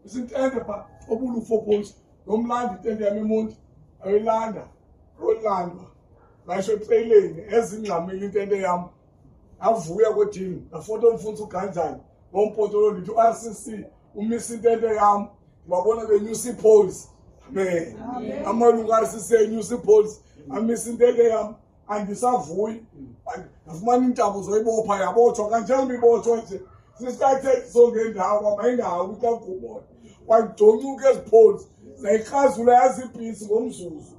isintende pha obulu foposi nomlandi intende yami emuntu ayilanda rolandwa ngisho etraileni ezingxamile intende yami avuya kodini afoto umfundisi uganjani ngompotolo lithi RCC umisa intende yami ngibabona benyusa ipolls amen amalungu RCC enyusa ipolls amisa intende yami angisavuyi ngafumana intabo zoyibopha yabothwa kanjani ibothwa nje sisithathe songendawo mayindawo ukakubona wagconcuka ezipholsi zayikhazula yazibhisi ngomzuzu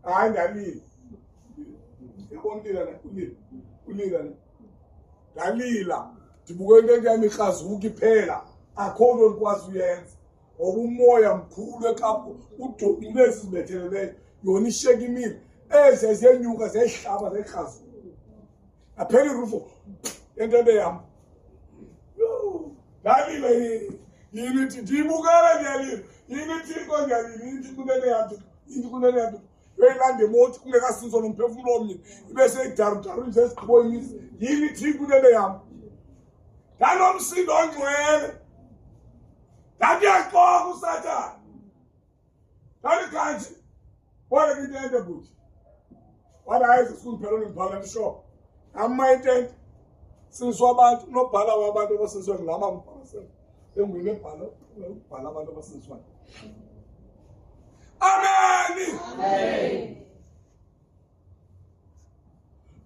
hayi ngalila ikontilana kulila ngalila ndibuke into yami ikhazuka iphela akho nto ndikwazi uyenza ngoba umoya mkhulu ekapho udonile sizibetheleleyo yona isheka imile eze ziyenyuka ziyayihlaba zayikhazuka aphela irufo entente yam ngalila yini ndiyibukele ndiyalila yini thixo ndiyalila yini kunene yam yini kunene yam yoyilanda emoti kungekasinzwa nomphefumulo omnye ibe seyidarudaru zesigqibo imisi yini thixo kunene yam ndanomsindo ongcwele ndandiyaxoka uSathane ndandikanje wale kintente buti wala hayize sikungiphelele ngibhala nishop amayintente siniswa abantu nobhala wabantu abasiniswa ngilama mbhasela engwini ebhala abantu abasiniswa amen amen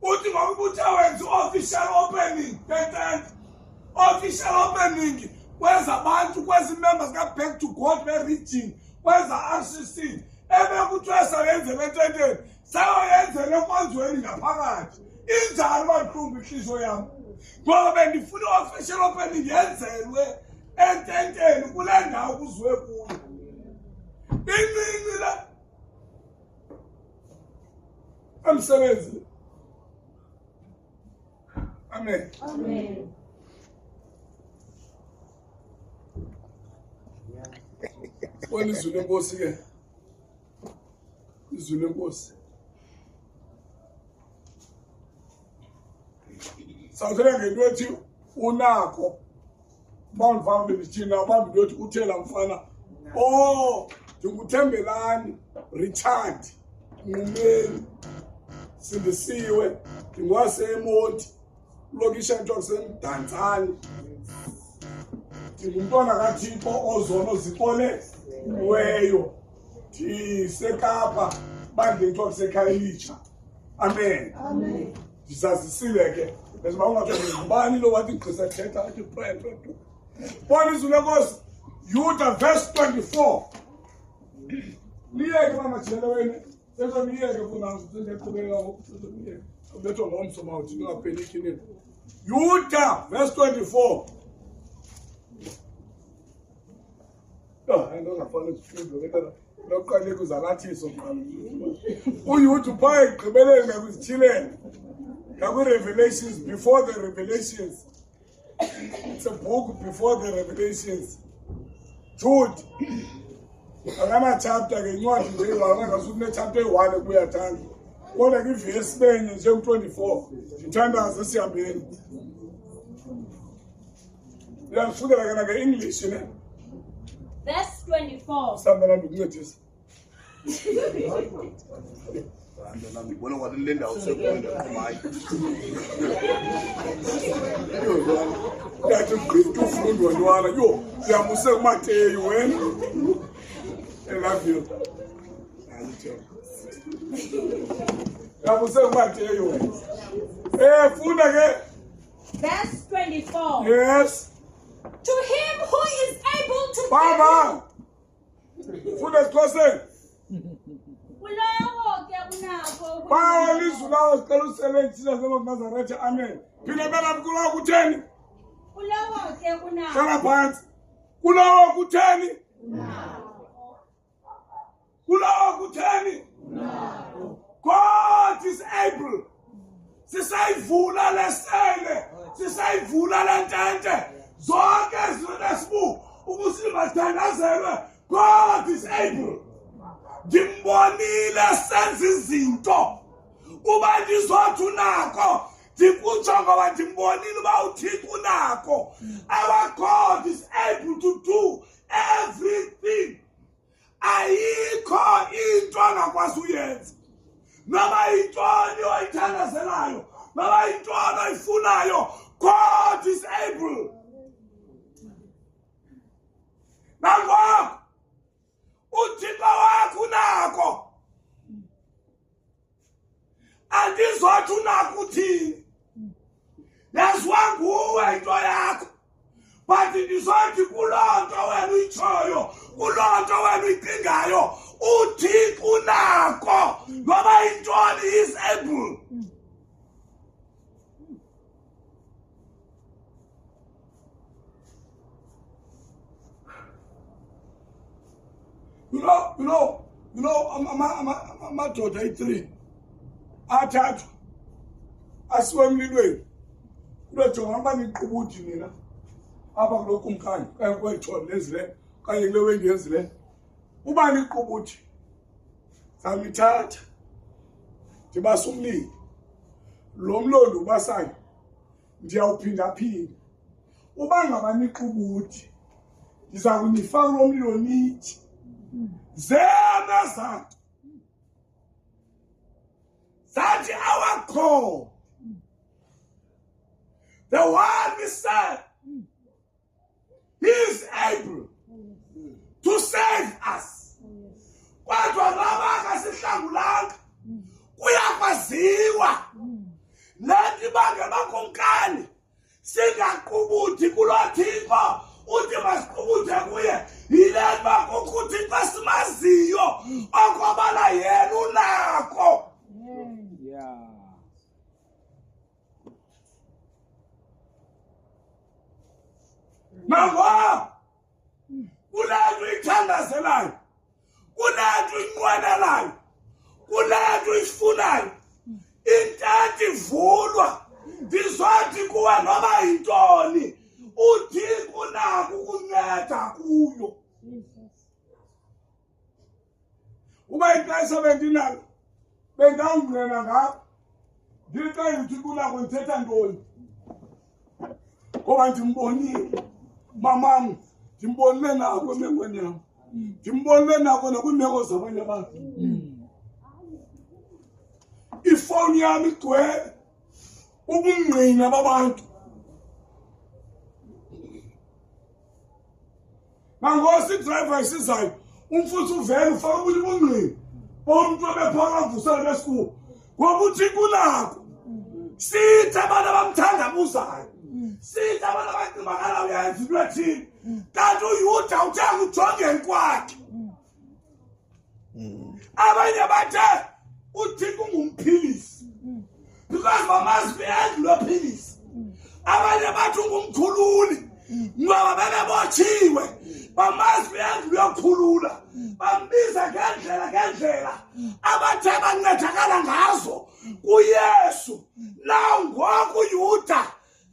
uthi ngokubuthi wenza official opening tentente official opening kwenza abantu kwezi members ka back to God be reaching kwenza RCC ebekuthwesa yenze lententeni sayoyenze lenkonzweni ngaphakathi injalo bahlungu ihliziyo yami ngoba bendifuna official opening yenzelwe ententeni kule ndawo kuzwe kuyo incinci la emsebenzi amen amen wena izwi lenkosi ke izwi lenkosi sawuthela ngento ethi unakho bawuvama bethina bambi lothi uthela mfana oh ndinguthembelani Richard Ngumeni sindisiwe ndingwasemoti lokisha nto kusemdantsane ndingumntwana kaThixo ozono zikole weyo ndisekapa bandinto kusekhayelitsha amen amen ndisazisile ke bese bawungathi ngubani lo wathi igqisa thetha athi pray bona izwi lenkosi Juda verse 24 liyeke mama jele wena sezo liyeke kuna sindeqhubeka ngokuthula ubetho ngomso mawuthi ningapheli nini Juda verse 24 andongafana isifundo ketana lokuqale kuzalathiso qala uYuda upha egqibeleni ngakuzithilene ngaku-Revelations before the Revelations. It's a book before the Revelations. Jude. Akana chapter ke incwadi nje ngasuku chapter 1 kuya thanda. Kodwa ke verse benye nje 24. Ngithandaza sihambeni. Uyafundela kana ke English ne? Verse 24. Sambela ngikuncedisa. Andona ngibona kwathi le ndawo sekunda kumayi. Yathi uGristu ufundwa ntwana yo uyamuse kuMateyu wena. I love you. Uyamuse kuMateyu wena. Funda ke. Verse 24. Yes. To him who is able to Baba. Funda isiXhosa. Bawa lizwi lawo sicela usebenza selo Nazareth amen. Phinde bela kulowo kutheni? Kulowo ke kuna. Hlala phansi. Kulowo kutheni? Kulowo kutheni? God is able. Sisayivula lesele. Sisayivula lentente. Zonke izinto ukusibathandazelwe. God is able. Ndimbonile senza izinto uba ndizothi unako ndikutsho ngoba ndimbonile uba uThixo unako. Our God is able to do everything. Ayikho into angakwazi uyenza. Noma intoni oyithandazelayo, noma intoni oyifunayo, God is able. Nangoko uThixo wakho unako. Andizothi unako uthini. Yaziwa nguwe into yakho. But ndizothi kuloo nto wena uyitshoyo, kuloo nto wena uyicingayo, uThixo unako. Noba intoni is able. You know, amadoda ayi-3 athathwa asiwe emlilweni. Kulojonga uba niqubuthi nina apha kulo kumkani kanye kwethole lezile kanye kule wendi yezile. Uba niqubuthi sanithatha ndibasa umlilo. Lo mlondo ubasayo ndiyawuphinda-phinda. Uba ngaba niqubuthi ndiza kunifaka lo mlilo nithi zena zathi our God, the one we serve, He is able to save us. Kodwa laba akasihlangulanga kuyakwaziwa lethi bangebakumkani singaqubuthi kuloThixo uthi masiqubuthe kuye yile bakukho uThixo simaziyo okwabala yena unako. Nangwa kulethu ithandazelayo, kulethu inqwenelayo, kulethu ifunayo, intatha ivulwa ndizothi kuwe noba yintoni uThixo unako ukunceda kuyo. Uba ixesha bendinalo bendawungqena ngapha ndixele uThixo unako ndithetha ntoni. Ngoba ndimbonile mamam, ndimbonile nako emekweni yam, ndimbonile nako nakwiimeko zabanye abantu. Ifowuni yam igcwele ubungqina babantu. Nangoku idrayiva isizayo umfutho uvele ufaka ubungqina bomntu obephaka mvusela besikuwo. Ngoba uThixo unako. Sithi abantu abamthandabuzayo, sithi abantu abacimakalayo yayenza into ethile, kanti uYuda uthenga ujongeni kwakhe. Abanye bathe uThixo ungumphilisi because bamazi beyazi lophilisi. Abanye bathi ungumkhululi ngoba bebebotshiwe, bamazi beyazi lokhulula. Bambiza ngendlela abathe bancedakala ngazo kuYesu. Naw ngoku uYuda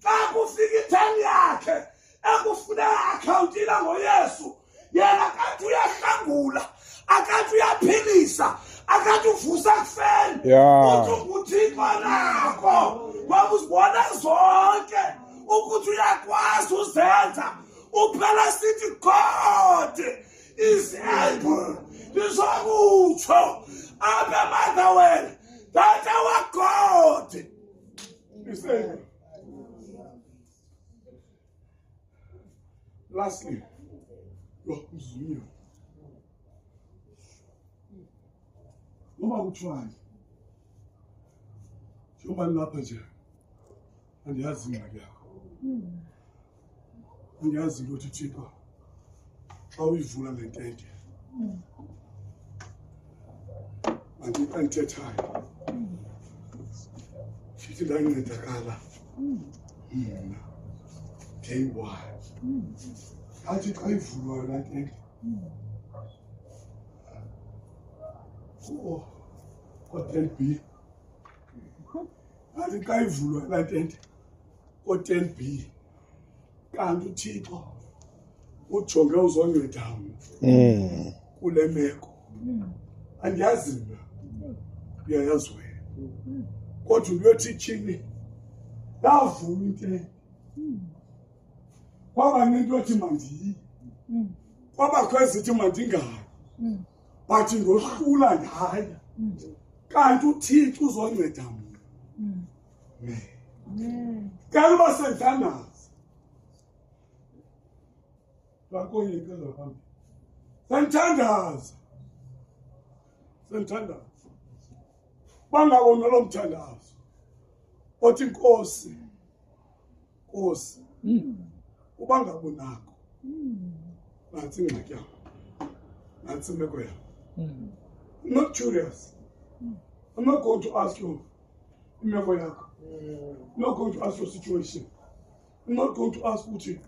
xa kufika itheni yakhe ekufuneka akhawuntila ngoYesu, yena akathi uyahlangula, akathi uyaphilisa, akathi uvusa kufeni. Uthi uThixo nako ngoba uzibona zonke ukuthi uyakwazi uzenza. Uphela sithi God is able. Ndizokutsho apha emadawela that our God is able. Lastly, mzumio noma kuthiwani njengoba nilapha nje andiyazi ingxaki yakho, andiyazi ukuthi Thixo xa uyivula le ntente andixa ndithethayo ndithi ndancedakala mna day one. Athi xa ivulwa laa ntente ko-10B, athi xa ivulwa laa ntente ko-10B, kanti uThixo ujonge uzonceda mna kule meko. Andiyazi mna, uyayazi wena, kodwa into ethi tyhini ndavula intente kwaba nento ethi mandiyi kwabakho ezithi mandingayi bathi ngohlula ndaya kanti uThixo uzonceda mina kanti basenthandaza bakoyike laphambi senthandaza bangabona lo mthandazo othi Nkosi ubangabonakho nansi ingxaki yakho nansi imeko yakho. I'm not curious. I'm not going to ask you imeko yakho. I'm not going to ask your situation. I'm not going to ask ukuthi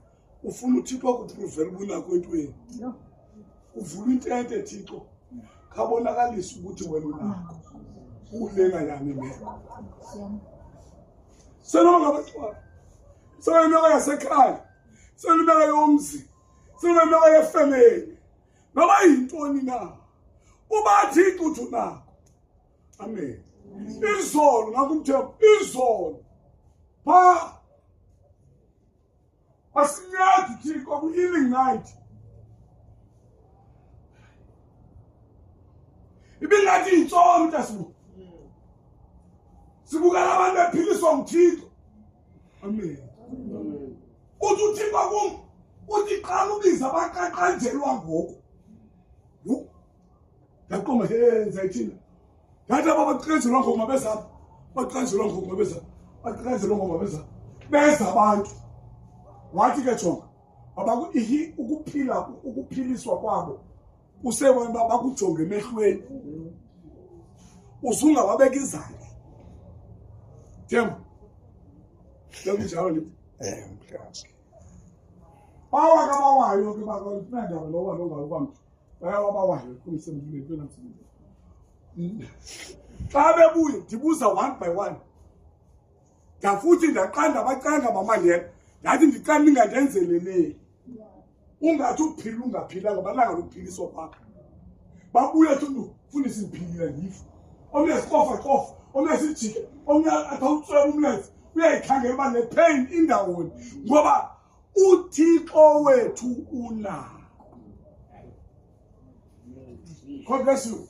ufuna uThixo akupruvele ubunakho entweni. Uvula intente Thixo khabonakalisa ukuthi wena unakho ulena yani imeko. Senonga abatwana senemeko yasekhaya senemeko yomzi senemeko yefamily noma yintoni na uba Thixo uthi unakho. Amen. Izolo ngakumthemba izolo pha asinyadi Thixo ku healing night ibingathi intsono mntasibu sibukela abantu bephiliswa nguThixo. Amen. Uthi uThixo kum uthi qala ubiza abaqaqanjelwa ngoku yaqoma zayithina yathi abaqaqanjelwa ngoku mabezapha baqaqanjelwa ngoku mabezapha baqaqanjelwa ngoku mabezapha beza abantu wathi ke jonga ukuphiliswa kwabo usebona uba bakujonge emehlweni uzungababeka izandla Themba njalo lithi mhlawumbe bawayo ke bakwandaba lo walonga kwami bayawabawayo kumsebenzi namsebenzi xa bebuye ndibuza one by one ngafuthi ndaqanda abacanga bamandela ndathi ndiqala ningandenzeleleli ungathi uphila ungaphilanga balanga lokuphiliswa kwakho babuye thundu fundisa imphilile ngifu omnye sikofa omnye sijike omnye athawutswela umlenze uyayikhangela uba nepain indawoni ngoba uThixo wethu unakho. God bless you.